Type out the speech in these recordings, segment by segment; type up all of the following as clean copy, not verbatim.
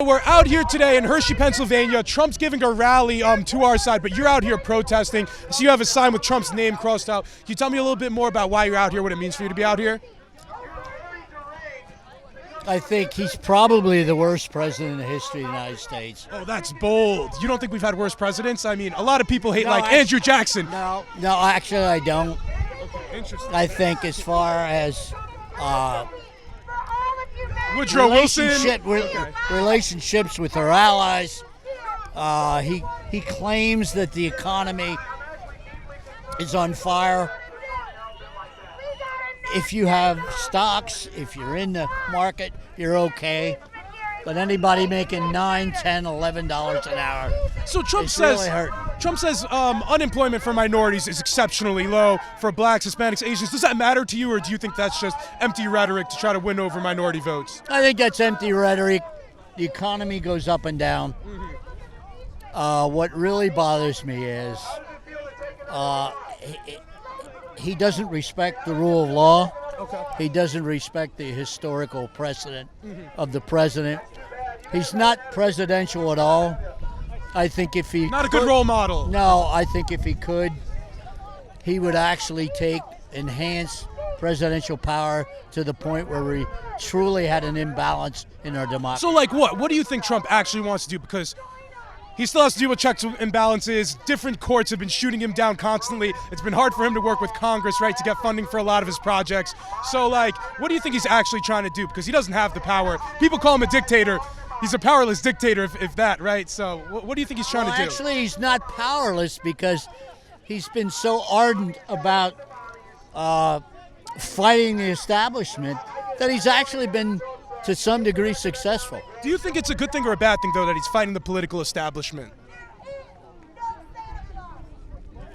We're out here today in Hershey, Pennsylvania. Trump's giving a rally to our side, but you're out here protesting. So you have a sign with Trump's name crossed out. Can you tell me a little bit more about why you're out here, what it means for you to be out here? I think he's probably the worst president in the history of the United States. Oh, that's bold. You don't think we've had worse presidents? I mean, a lot of people hate Andrew Jackson. No, actually I don't. Okay, interesting. I think as far as Woodrow Wilson. relationships with our allies, he claims that the economy is on fire. If you have stocks, if you're in the market, you're okay. But anybody making $9, $10, $11 an hour, so Trump really hurting. Trump says unemployment for minorities is exceptionally low for blacks, Hispanics, Asians. Does that matter to you, or do you think that's just empty rhetoric to try to win over minority votes? I think that's empty rhetoric. The economy goes up and down. What really bothers me is he doesn't respect the rule of law. Okay. He doesn't respect the historical precedent of the president. He's not presidential at all. I think if he Not a good role model. No, I think if he could, he would actually enhance presidential power to the point where we truly had an imbalance in our democracy. So like what? What do you think Trump actually wants to do? Because he still has to deal with checks and balances. Different courts have been shooting him down constantly. It's been hard for him to work with Congress, right, to get funding for a lot of his projects. So, like, what do you think he's actually trying to do? Because he doesn't have the power. People call him a dictator. He's a powerless dictator, if that, right? So, what do you think he's trying to do? Actually, he's not powerless because he's been so ardent about fighting the establishment that he's actually been, to some degree, successful. Do you think it's a good thing or a bad thing, though, that he's fighting the political establishment?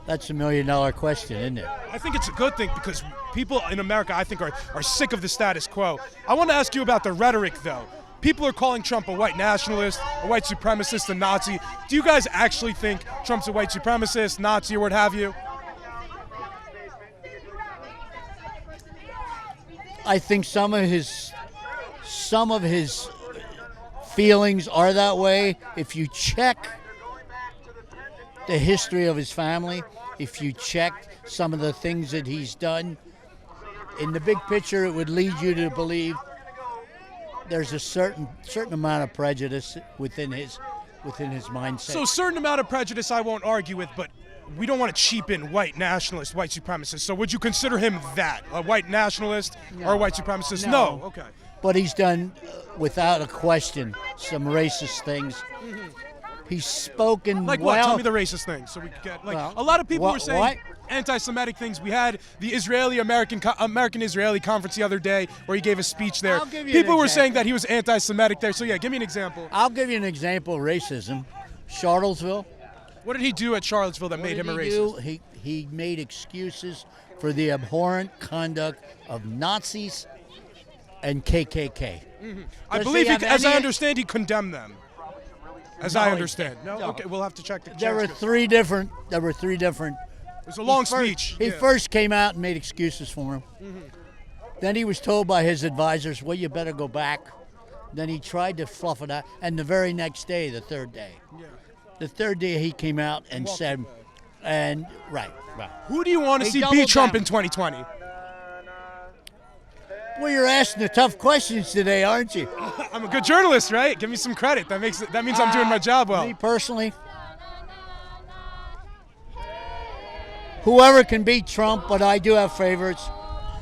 That's $1 million question, isn't it? I think it's a good thing because people in America, I think, are sick of the status quo. I want to ask you about the rhetoric, though. People are calling Trump a white nationalist, a white supremacist, a Nazi. Do you guys actually think Trump's a white supremacist, Nazi, or what have you? I think some of his feelings are that way. If you check the history of his family, if you check some of the things that he's done, in the big picture, it would lead you to believe there's a certain amount of prejudice within his mindset. So a certain amount of prejudice I won't argue with, but we don't want to cheapen white nationalist, white supremacist. So would you consider him that, a white nationalist or a white supremacist? No. Okay. But he's done, without a question, some racist things. He's spoken like well. What? Tell me the racist things so we can get a lot of people were saying anti-Semitic things. We had the American-Israeli conference the other day where he gave a speech there. People were saying that he was anti-Semitic there. So yeah, give me an example. I'll give you an example of racism. Charlottesville. What did he do at Charlottesville that made him a racist? He made excuses for the abhorrent conduct of Nazis and KKK. I believe, as I understand, he condemned them. As I understand. No? Okay, we'll have to check the There were three different. It was a long speech. He first came out and made excuses for him. Then he was told by his advisors, well, you better go back. Then he tried to fluff it out. And the very next day, the third day, he came out and said, right. Who do you want to see beat Trump in 2020? Well, you're asking the tough questions today, aren't you? I'm a good journalist, right? Give me some credit. That means I'm doing my job well. Me personally, whoever can beat Trump, but I do have favorites.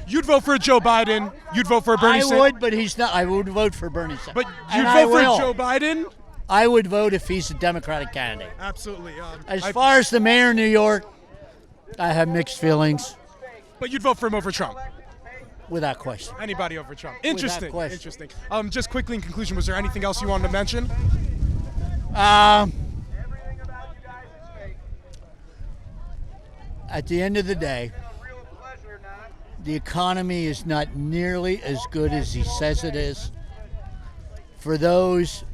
You'd vote for Joe Biden. You'd vote for Bernie Sanders. I would, but he's not. I would vote for Bernie Sanders. But you'd vote for Joe Biden? I would vote if he's a Democratic candidate. Absolutely. As far as the mayor of New York, I have mixed feelings. But you'd vote for him over Trump? Without question. Anybody over Trump. Interesting. Without question. Interesting. Just quickly in conclusion, was there anything else you wanted to mention? At the end of the day, the economy is not nearly as good as he says it is. For those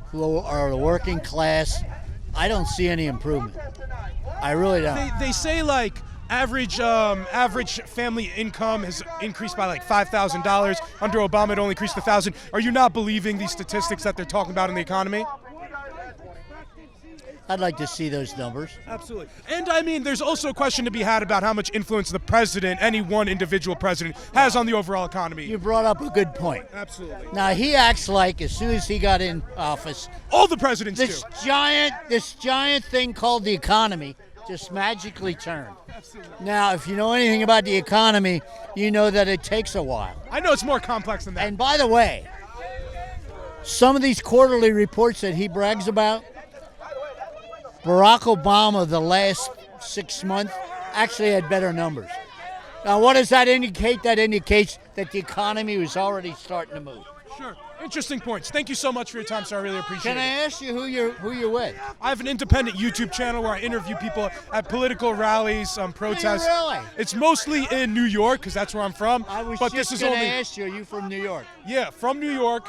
who are the working class, I don't see any improvement. I really don't. They say, like, Average family income has increased by like $5,000. Under Obama, it only increased to $1,000. Are you not believing these statistics that they're talking about in the economy? I'd like to see those numbers. Absolutely. And I mean, there's also a question to be had about how much influence the president, any one individual president, has on the overall economy. You brought up a good point. Absolutely. Now, he acts like as soon as he got in office, All the presidents this do. giant thing called the economy just magically turned. Absolutely. Now, if you know anything about the economy, you know that it takes a while. I know it's more complex than that. And by the way, some of these quarterly reports that he brags about, Barack Obama, the last 6 months, actually had better numbers. Now, what does that indicate? That indicates that the economy was already starting to move. Sure. Interesting points. Thank you so much for your time, sir. I really appreciate Can I it. ask you who you're with? I have an independent YouTube channel where I interview people at political rallies, protests. Really? It's mostly in New York because that's where I'm from. I was but just this is going to only ask you, are you from New York? yeah, from New York.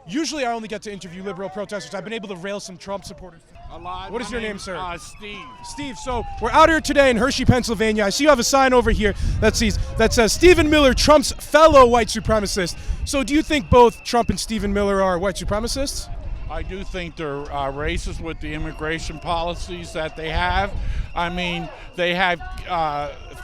Usually I only get to interview liberal protesters. I've been able to rail some Trump supporters. Elad, What is your name, sir? Steve. Steve, so we're out here today in Hershey, Pennsylvania. I see you have a sign over here that says Stephen Miller, Trump's fellow white supremacist. So do you think both Trump and Stephen Miller are white supremacists? I do think they're racist with the immigration policies that they have. I mean, they have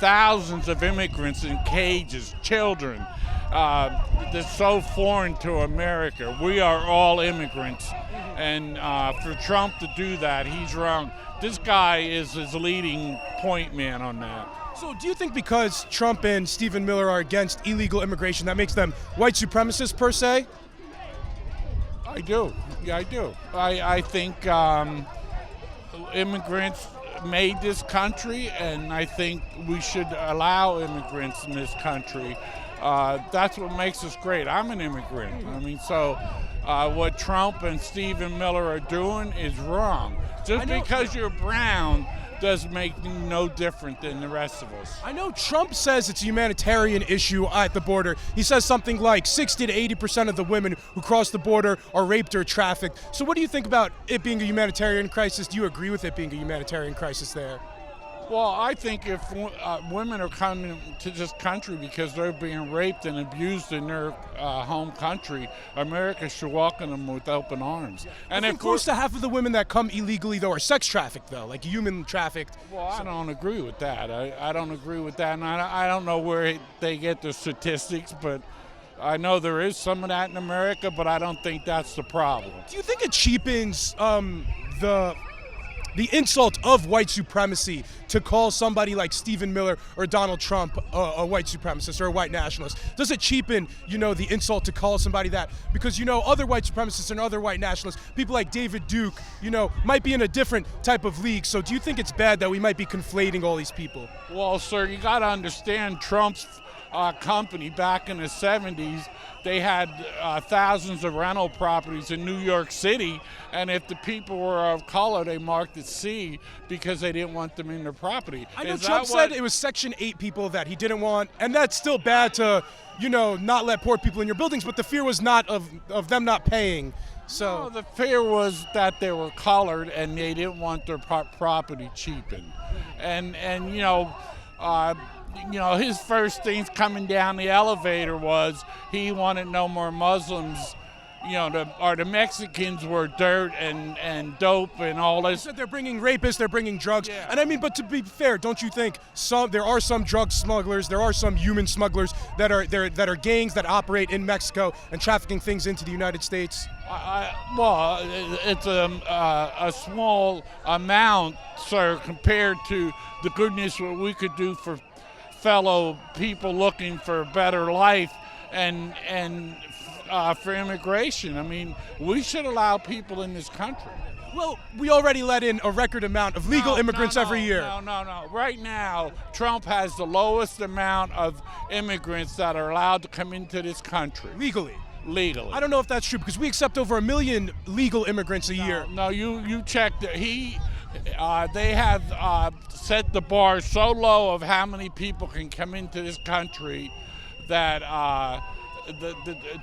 thousands of immigrants in cages, children. That's so foreign to America. We are all immigrants. And for Trump to do that, he's wrong. This guy is his leading point man on that. So do you think because Trump and Stephen Miller are against illegal immigration, that makes them white supremacists per se? I do. Yeah, I do. I think immigrants made this country, and I think we should allow immigrants in this country. That's what makes us great. I'm an immigrant. I mean, so what Trump and Stephen Miller are doing is wrong. Just because you're brown does make you no different than the rest of us. I know Trump says it's a humanitarian issue at the border. He says something like 60 to 80% of the women who cross the border are raped or trafficked. So what do you think about it being a humanitarian crisis? Do you agree with it being a humanitarian crisis there? Well, I think if women are coming to this country because they're being raped and abused in their home country, America should welcome them with open arms. And if close to half of the women that come illegally, though, are sex trafficked, though, like human trafficked. Well, I don't agree with that. I don't agree with that, and I don't know where they get the statistics, but I know there is some of that in America, but I don't think that's the problem. Do you think it cheapens the insult of white supremacy to call somebody like Stephen Miller or Donald Trump a white supremacist or a white nationalist? Does it cheapen, the insult to call somebody that? Because, other white supremacists and other white nationalists, people like David Duke, might be in a different type of league. So do you think it's bad that we might be conflating all these people? Well, sir, you got to understand Trump's company back in the 70s, they had thousands of rental properties in New York City, and if the people were of color, they marked it C because they didn't want them in their property. I know Trump said it was Section 8 people that he didn't want, and that's still bad to, not let poor people in your buildings, but the fear was not of them not paying. So no, the fear was that they were colored and they didn't want their property cheapened. And his first things coming down the elevator was he wanted no more Muslims. The Mexicans were dirt and dope and all this. He said they're bringing rapists, they're bringing drugs. Yeah. And I mean, but to be fair, don't you think there are some drug smugglers, there are some human smugglers that are gangs that operate in Mexico and trafficking things into the United States? Well, it's a small amount, sir, compared to the goodness what we could do for fellow people looking for a better life and for immigration. I mean, we should allow people in this country. Well, we already let in a record amount of legal immigrants every year. No. Right now, Trump has the lowest amount of immigrants that are allowed to come into this country. Legally. I don't know if that's true because we accept over 1 million legal immigrants a year. No, you checked it. They have set the bar so low of how many people can come into this country that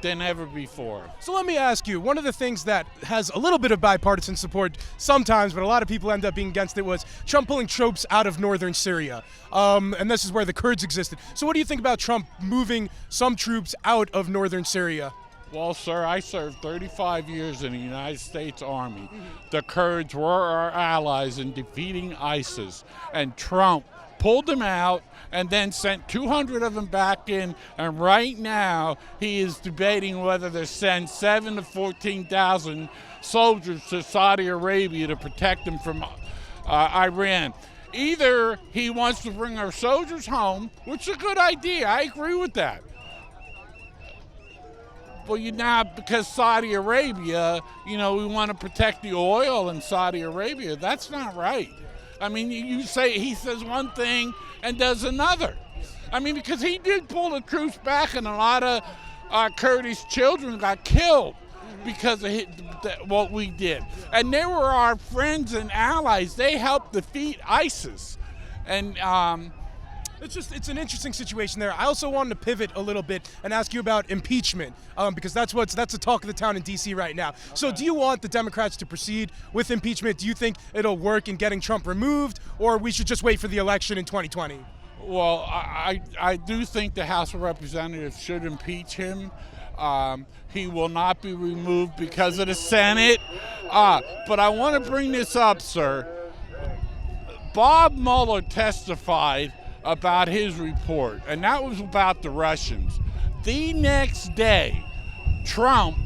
than ever before. So let me ask you, one of the things that has a little bit of bipartisan support sometimes, but a lot of people end up being against it, was Trump pulling troops out of northern Syria. And this is where the Kurds existed. So what do you think about Trump moving some troops out of northern Syria? Well, sir, I served 35 years in the United States Army. The Kurds were our allies in defeating ISIS, and Trump pulled them out and then sent 200 of them back in, and right now he is debating whether to send 7,000 to 14,000 soldiers to Saudi Arabia to protect them from Iran. Either he wants to bring our soldiers home, which is a good idea, I agree with that. Well, because Saudi Arabia, we want to protect the oil in Saudi Arabia. That's not right. I mean, he says one thing and does another. I mean, because he did pull the troops back, and a lot of Kurdish children got killed because of what we did. And they were our friends and allies. They helped defeat ISIS. And it's an interesting situation there. I also wanted to pivot a little bit and ask you about impeachment, because that's the talk of the town in D.C. right now. Okay. So do you want the Democrats to proceed with impeachment? Do you think it'll work in getting Trump removed, or we should just wait for the election in 2020? Well, I do think the House of Representatives should impeach him. He will not be removed because of the Senate. But I want to bring this up, sir. Bob Mueller testified about his report, and that was about the Russians. The next day, Trump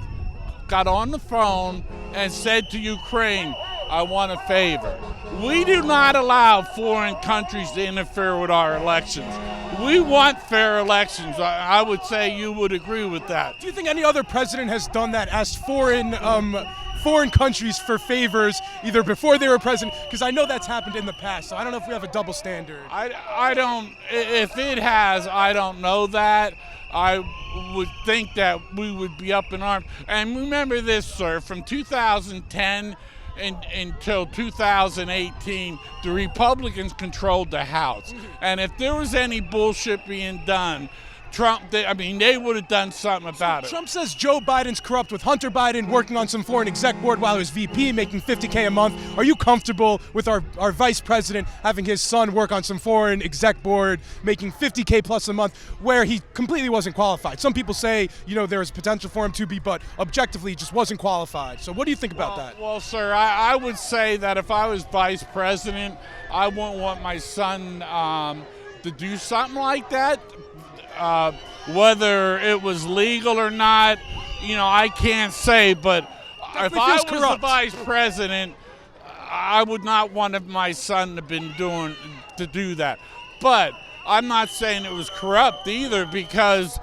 got on the phone and said to Ukraine, I want a favor. We do not allow foreign countries to interfere with our elections. We want fair elections. I would say you would agree with that. Do you think any other president has done that, asked foreign countries for favors either before they were president? Because I know that's happened in the past, so I don't know if we have a double standard. I don't, if it has, I don't know that. I would think that we would be up in arms. And remember this, sir, from 2010 until 2018, the Republicans controlled the House. And if there was any bullshit being done, they would have done something about it. Trump says Joe Biden's corrupt, with Hunter Biden working on some foreign exec board while he was VP, making $50K a month. Are you comfortable with our vice president having his son work on some foreign exec board, making $50K plus a month, where he completely wasn't qualified? Some people say, there was potential for him to be, but objectively just wasn't qualified. So what do you think about that? Well, sir, I would say that if I was vice president, I wouldn't want my son to do something like that. Whether it was legal or not, I can't say, but if I was the vice president, I would not want my son to do that. But I'm not saying it was corrupt either, because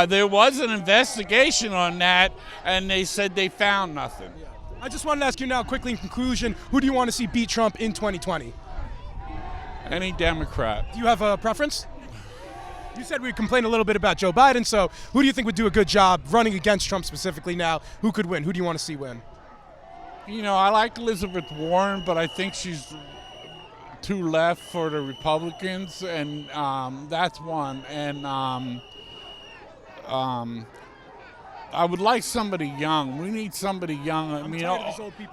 there was an investigation on that, and they said they found nothing. I just wanted to ask you now, quickly in conclusion, who do you want to see beat Trump in 2020? Any Democrat. Do you have a preference? You said we'd complain a little bit about Joe Biden, so who do you think would do a good job running against Trump specifically now? Who could win? Who do you want to see win? I like Elizabeth Warren, but I think she's too left for the Republicans, and that's one. And I would like somebody young. We need somebody young.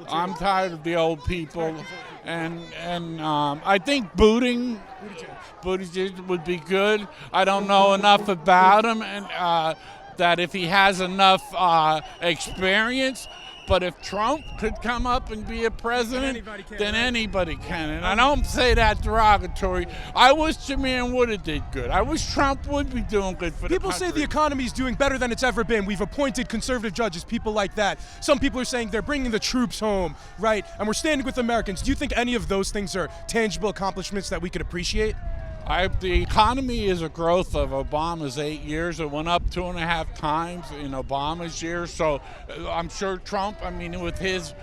I'm tired of the old people, and I think Buttigieg would be good. I don't know enough about him, and that if he has enough experience. But if Trump could come up and be a president, then anybody can. And I don't say that derogatory. I wish the man would have did good. I wish Trump would be doing good for the country. People say the economy is doing better than it's ever been. We've appointed conservative judges, people like that. Some people are saying they're bringing the troops home, right? And we're standing with Americans. Do you think any of those things are tangible accomplishments that we could appreciate? The economy is a growth of Obama's 8 years. It went up 2.5 times in Obama's year. So I'm sure Trump, with his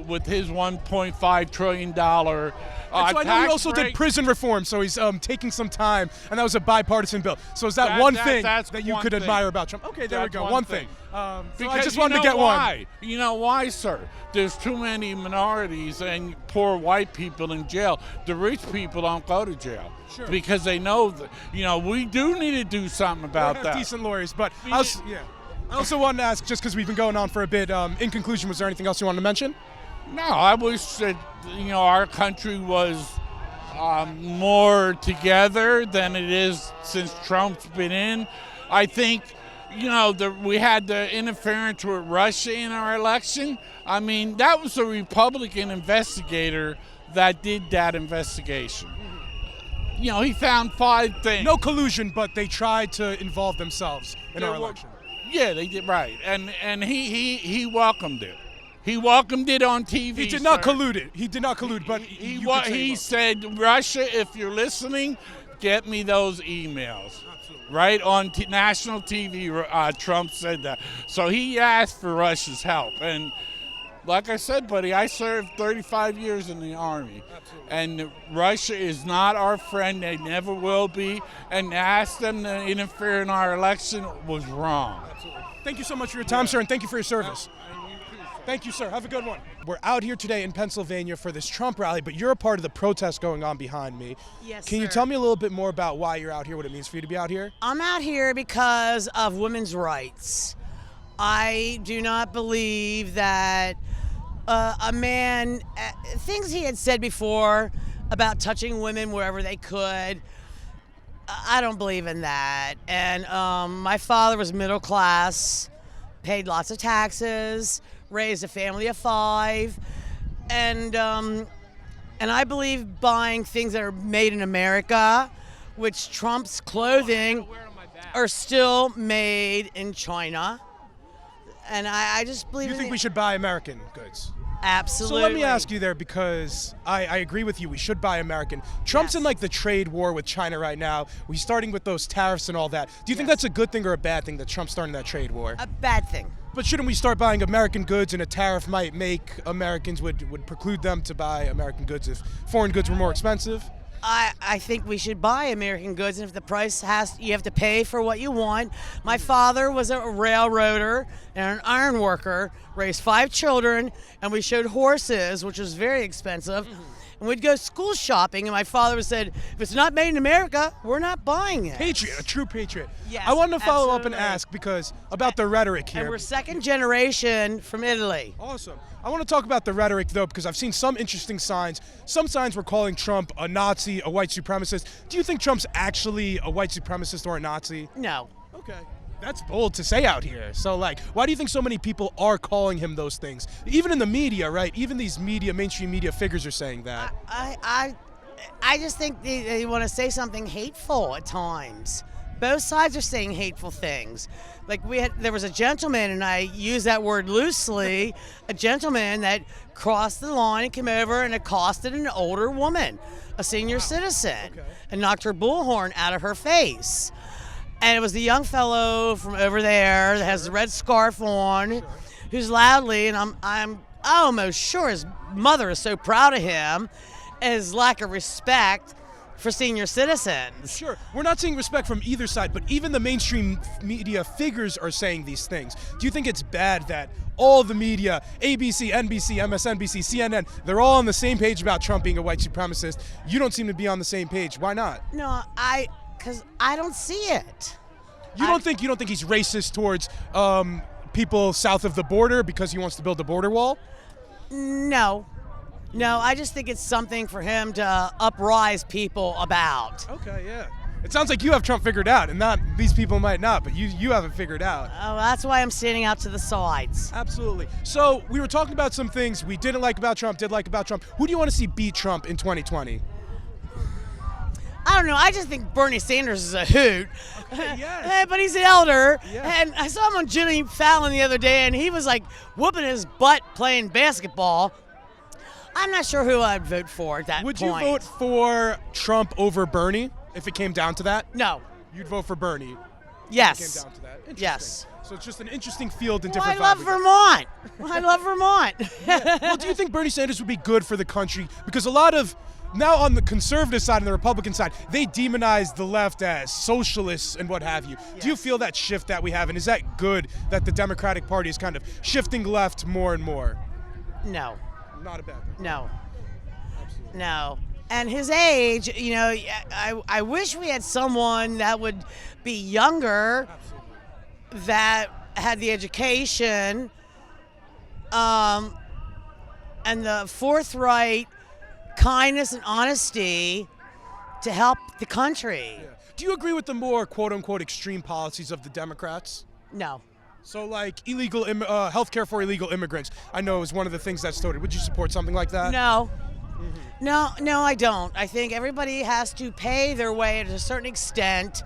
with his $1.5 trillion So I know he also did prison reform, so he's taking some time, and that was a bipartisan bill. So is that one thing that you could admire about Trump? Okay, there we go, one thing. So I just wanted to get one. You know why, sir? There's too many minorities and poor white people in jail. The rich people don't go to jail. Sure. Because they know that, we do need to do something about that. Decent lawyers, but I also wanted to ask, just because we've been going on for a bit, in conclusion, was there anything else you wanted to mention? No, I wish that, our country was more together than it is since Trump's been in. I think, we had the interference with Russia in our election. I mean, that was a Republican investigator that did that investigation. He found 5 things. No collusion, but they tried to involve themselves in our election. Yeah, they did, right. And he welcomed it. He welcomed it on TV. He did not collude it. He did not collude, but he said, Russia, if you're listening, get me those emails. Absolutely. Right on national TV, Trump said that. So he asked for Russia's help. And like I said, buddy, I served 35 years in the Army. Absolutely. And Russia is not our friend. They never will be. And to ask them to interfere in our election was wrong. Absolutely. Thank you so much for your time, sir, and thank you for your service. Thank you, sir. Have a good one. We're out here today in Pennsylvania for this Trump rally, but you're a part of the protest going on behind me. Yes, Can you tell me a little bit more about why you're out here, what it means for you to be out here? I'm out here because of women's rights. I do not believe that a man, things he had said before about touching women wherever they could, I don't believe in that. And my father was middle class, paid lots of taxes, raised a family of 5, and I believe buying things that are made in America, which Trump's clothing are still made in China, and I just believe. You think we should buy American goods? Absolutely. So let me ask you there, because I agree with you. We should buy American. Trump's in like the trade war with China right now. We're starting with those tariffs and all that. Do you think that's a good thing or a bad thing that Trump's starting that trade war? A bad thing. But shouldn't we start buying American goods, and a tariff might make Americans would preclude them to buy American goods if foreign goods were more expensive? I think we should buy American goods, and if the price you have to pay for what you want. My father was a railroader and an iron worker, raised 5 children, and we showed horses, which was very expensive. And we'd go school shopping, and my father said, if it's not made in America, we're not buying it. Patriot, a true patriot. Yes, I wanted to follow up and absolutely. ask because about the rhetoric here. And we're second generation from Italy. Awesome. I want to talk about the rhetoric, though, because I've seen some interesting signs. Some signs were calling Trump a Nazi, a white supremacist. Do you think Trump's actually a white supremacist or a Nazi? No. Okay. That's bold to say out here. So, why do you think so many people are calling him those things? Even in the media, right? Even these mainstream media figures are saying that. I just think they want to say something hateful at times. Both sides are saying hateful things. There was a gentleman, and I use that word loosely, a gentleman that crossed the line and came over and accosted an older woman, a senior citizen, and knocked her bullhorn out of her face. And it was the young fellow from over there that has the red scarf on, who's loudly, and I'm almost sure his mother is so proud of him, and his lack of respect for senior citizens. Sure. We're not seeing respect from either side, but even the mainstream media figures are saying these things. Do you think it's bad that all the media, ABC, NBC, MSNBC, CNN, they're all on the same page about Trump being a white supremacist? You don't seem to be on the same page. Why not? No, because I don't see it. You don't think he's racist towards people south of the border because he wants to build a border wall? No, I just think it's something for him to uprise people about. Okay, yeah. It sounds like you have Trump figured out, and not these people might not, but you have it figured out. Oh, that's why I'm standing out to the sides. Absolutely. So we were talking about some things we didn't like about Trump, did like about Trump. Who do you want to see beat Trump in 2020? I don't know. I just think Bernie Sanders is a hoot. Okay, yes. But he's an elder. Yeah. And I saw him on Jimmy Fallon the other day, and he was like whooping his butt playing basketball. I'm not sure who I'd vote for at that Would point. you vote for Trump over Bernie if it came down to that? No. You'd vote for Bernie. Yes. It came down to that. Interesting. Yes. So it's just an interesting field in Well, I different love vibes. Vermont. I love Vermont. Well, do you think Bernie Sanders would be good for the country? Because a lot of, now on the conservative side and the Republican side, they demonize the left as socialists and what have you. Do you feel that shift that we have? And is that good that the Democratic Party is kind of shifting left more and more? No. Not a bad thing. No. Absolutely. No. And his age, you know, I wish we had someone that would be younger, that had the education, and the forthright kindness and honesty to help the country. Yeah. Do you agree with the more quote-unquote extreme policies of the Democrats? No. So like illegal healthcare for illegal immigrants, I know is one of the things that started. Would you support something like that? No. No, I don't. I think everybody has to pay their way to a certain extent.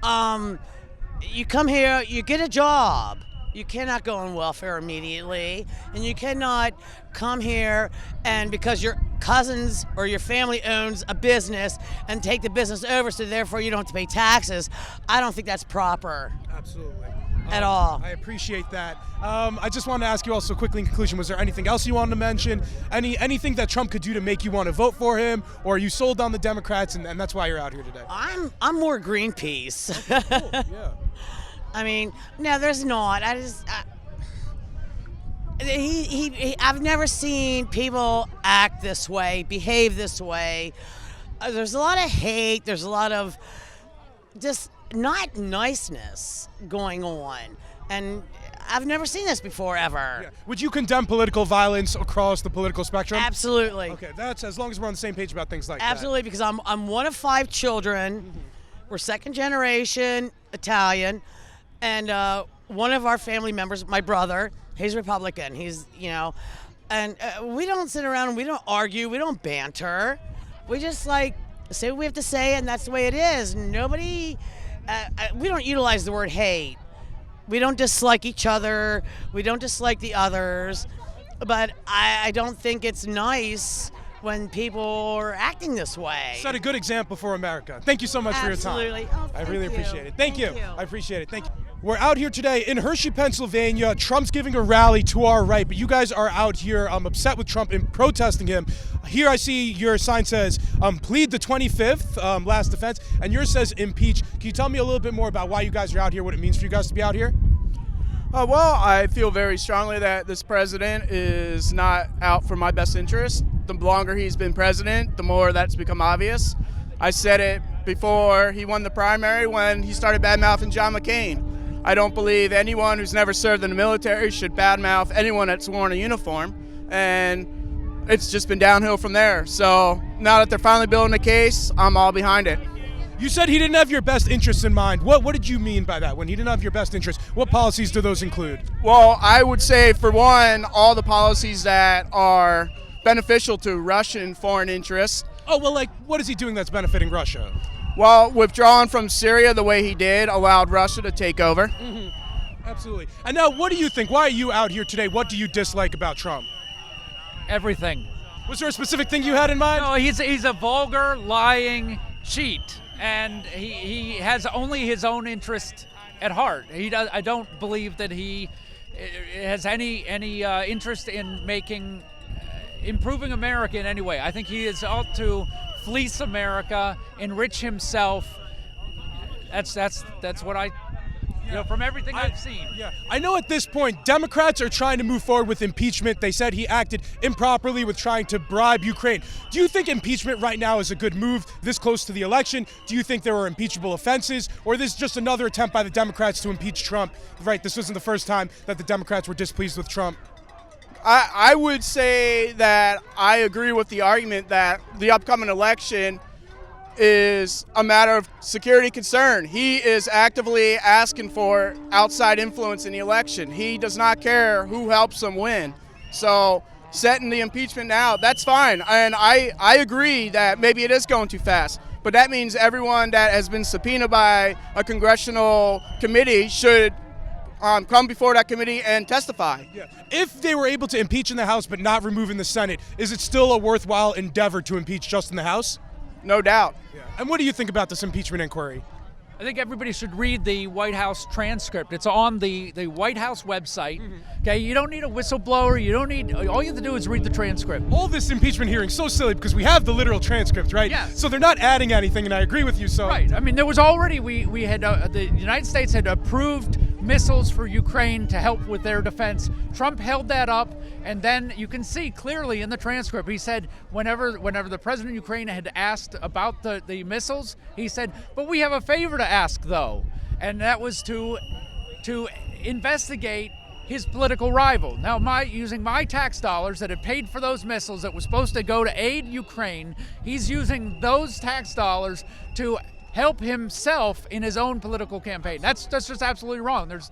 You come here, you get a job. You cannot go on welfare immediately, and you cannot come here and because your cousins or your family owns a business and take the business over, so therefore you don't have to pay taxes. I don't think that's proper. Absolutely. At all. I appreciate that. I just wanted to ask you also quickly in conclusion, was there anything else you wanted to mention? Anything that Trump could do to make you want to vote for him? Or are you sold on the Democrats and that's why you're out here today? I'm more Greenpeace. Cool. Yeah. I mean, no, there's not. I've never seen people act this way, behave this way. There's a lot of hate. There's a lot of just not niceness going on, and I've never seen this before ever. Yeah. Would you condemn political violence across the political spectrum? Absolutely. Okay, that's as long as we're on the same page about things like Absolutely, because I'm one of 5 children. We're second generation Italian, and one of our family members, my brother, he's Republican. He's, you know, and we don't sit around and we don't argue, we don't banter. We just like say what we have to say, and that's the way it is. Nobody, we don't utilize the word hate. We don't dislike each other. We don't dislike the others. But I don't think it's nice when people are acting this way. Set a good example for America. Thank you so much for your time. Absolutely. Oh, I really thank you. appreciate it. Thank you. Thank you. I appreciate it. Thank you. We're out here today in Hershey, Pennsylvania. Trump's giving a rally to our right, but you guys are out here upset with Trump and protesting him. Here I see your sign says, plead the 25th, last defense, and yours says impeach. Can you tell me a little bit more about why you guys are out here, what it means for you guys to be out here? Well, I feel very strongly that this president is not out for my best interest. The longer he's been president, the more that's become obvious. I said it before he won the primary when he started badmouthing John McCain. I don't believe anyone who's never served in the military should badmouth anyone that's worn a uniform, and it's just been downhill from there. So now that they're finally building a case, I'm all behind it. You said he didn't have your best interests in mind. What did you mean by that? When he didn't have your best interests, what policies do those include? Well, I would say, for one, all the policies that are beneficial to Russian foreign interests. Oh, well, like, what is he doing that's benefiting Russia? Well, withdrawing from Syria the way he did allowed Russia to take over. Absolutely. And now, what do you think? Why are you out here today? What do you dislike about Trump? Everything. Was there a specific thing you had in mind? No, he's a vulgar, lying cheat, and he has only his own interest at heart. I don't believe that he has any interest in improving America in any way. I think he is out to fleece America, enrich himself. That's what I. You know, from everything I've seen. Yeah, I know at this point, Democrats are trying to move forward with impeachment. They said he acted improperly with trying to bribe Ukraine. Do you think impeachment right now is a good move this close to the election? Do you think there were impeachable offenses? Or this is just another attempt by the Democrats to impeach Trump? Right, this wasn't the first time that the Democrats were displeased with Trump. I would say that I agree with the argument that the upcoming election is a matter of security concern. He is actively asking for outside influence in the election. He does not care who helps him win. So setting the impeachment now, that's fine. And I agree that maybe it is going too fast. But that means everyone that has been subpoenaed by a congressional committee should come before that committee and testify. Yeah. If they were able to impeach in the House but not remove in the Senate, is it still a worthwhile endeavor to impeach just in the House? No doubt. Yeah. And what do you think about this impeachment inquiry? I think everybody should read the White House transcript. It's on the White House website. Okay, you don't need a whistleblower. You don't need. All you have to do is read the transcript. All this impeachment hearing so silly because we have the literal transcript, right? Yes. So they're not adding anything, and I agree with you. So Right. I mean, there was already we had the United States had approved missiles for Ukraine to help with their defense. Trump held that up, and then you can see clearly in the transcript he said whenever the president of Ukraine had asked about the missiles, he said, "But we have a favor to ask though," and that was to investigate his political rival. Now, using my tax dollars that had paid for those missiles that was supposed to go to aid Ukraine, he's using those tax dollars to help himself in his own political campaign. That's just absolutely wrong. It's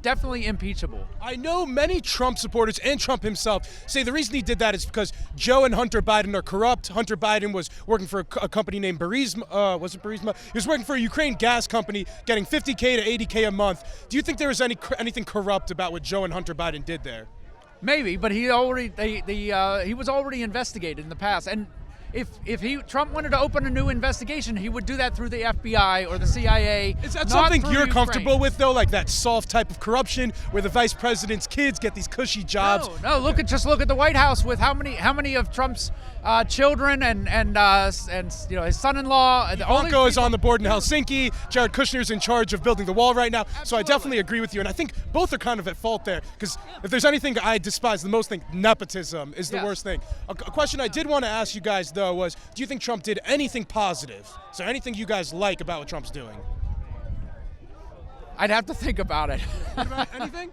definitely impeachable. I know many Trump supporters and Trump himself say the reason he did that is because Joe and Hunter Biden are corrupt. Hunter Biden was working for a company named Burisma. Was it Burisma? He was working for a Ukraine gas company, getting $50K to $80K a month. Do you think there was anything corrupt about what Joe and Hunter Biden did there? Maybe, but he was already investigated in the past, and if Trump wanted to open a new investigation, he would do that through the FBI or the CIA. Is that not something through you're Ukraine. comfortable with, though, like that soft type of corruption where the vice president's kids get these cushy jobs? No. Look at the White House with how many of Trump's children and his son-in-law. Ivanka is on the board in Helsinki. Jared Kushner's in charge of building the wall right now. Absolutely. So I definitely agree with you, and I think both are kind of at fault there. Because if there's anything I despise the most, nepotism is the Yes. worst thing. A question I did want to ask you guys though was, do you think Trump did anything positive? So anything you guys like about what Trump's doing? I'd have to think about it. Anything?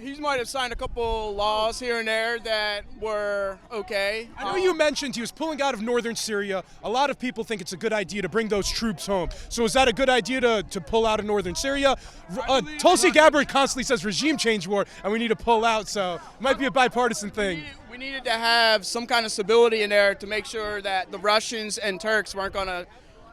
He might have signed a couple laws here and there that were okay. I know you mentioned he was pulling out of northern Syria. A lot of people think it's a good idea to bring those troops home. So is that a good idea to pull out of northern Syria? Tulsi Gabbard constantly says regime change war, and we need to pull out. So it might be a bipartisan thing. We needed to have some kind of stability in there to make sure that the Russians and Turks weren't going to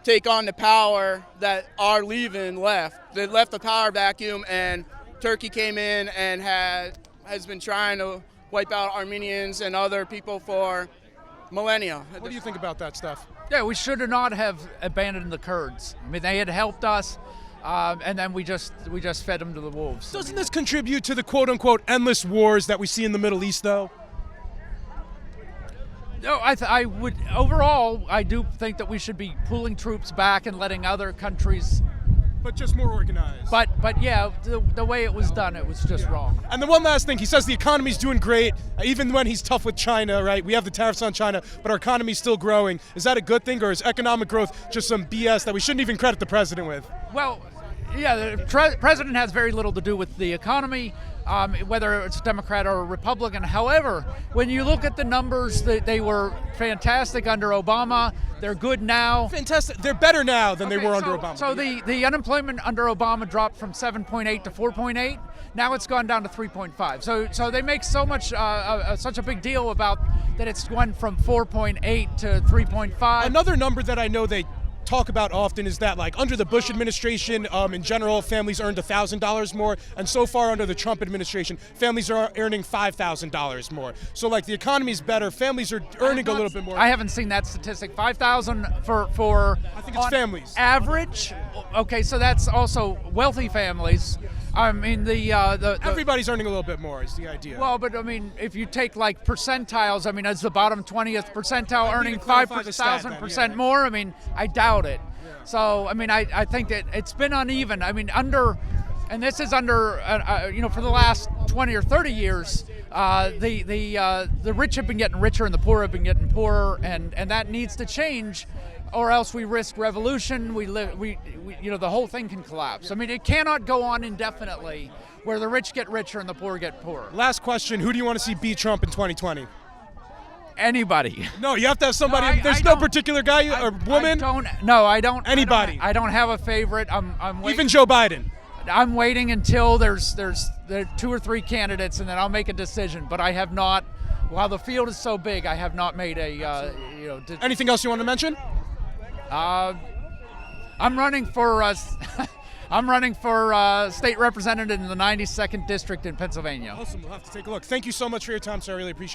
take on the power that are leaving left. They left the power vacuum, and Turkey came in and has been trying to wipe out Armenians and other people for millennia. What do you think about that stuff? Yeah, we should not have abandoned the Kurds. I mean, they had helped us, and then we just fed them to the wolves. Doesn't this contribute to the quote-unquote endless wars that we see in the Middle East, though? No, I would. Overall, I do think that we should be pulling troops back and letting other countries. But just more organized. But yeah, the way it was done, it was just wrong. And the one last thing, he says the economy's doing great, even when he's tough with China, right? We have the tariffs on China, but our economy's still growing. Is that a good thing, or is economic growth just some BS that we shouldn't even credit the president with? Well, yeah, the president has very little to do with the economy, whether it's Democrat or Republican. However, when you look at the numbers, they were fantastic under Obama. They're good now. Fantastic. They're better now than they were under Obama. So the unemployment under Obama dropped from 7.8 to 4.8. Now it's gone down to 3.5. So they make so much such a big deal about that it's went from 4.8 to 3.5. Another number that I know they talk about often is that, like, under the Bush administration, in general, families earned $1,000 more, and so far under the Trump administration, families are earning $5,000 more. So, like, the economy's better, families are earning a little bit more. I haven't seen that statistic. 5,000 for I think it's families. Average. Okay, so that's also wealthy families. I mean the everybody's earning a little bit more is the idea. Well, but I mean, if you take like percentiles, I mean, as the bottom 20th percentile earning clarify the stat then, 5,000% more, I mean, I doubt it. Yeah. So, I mean, I think that it's been uneven. I mean, and this is under, for the last 20 or 30 years, the rich have been getting richer and the poor have been getting poorer, and that needs to change, or else we risk revolution. The whole thing can collapse. I mean, it cannot go on indefinitely where the rich get richer and the poor get poorer. Last question, who do you want to see beat Trump in 2020? Anybody. No, you have to have somebody. There's no particular guy or woman? I don't. Anybody. I don't have a favorite. I'm waiting. Even Joe Biden. I'm waiting until there's 2 or 3 candidates, and then I'll make a decision. But I have not, while the field is so big, I have not made a, Anything else you want to mention? I'm running for state representative in the 92nd district in Pennsylvania. Awesome. We'll have to take a look. Thank you so much for your time, sir. I really appreciate it.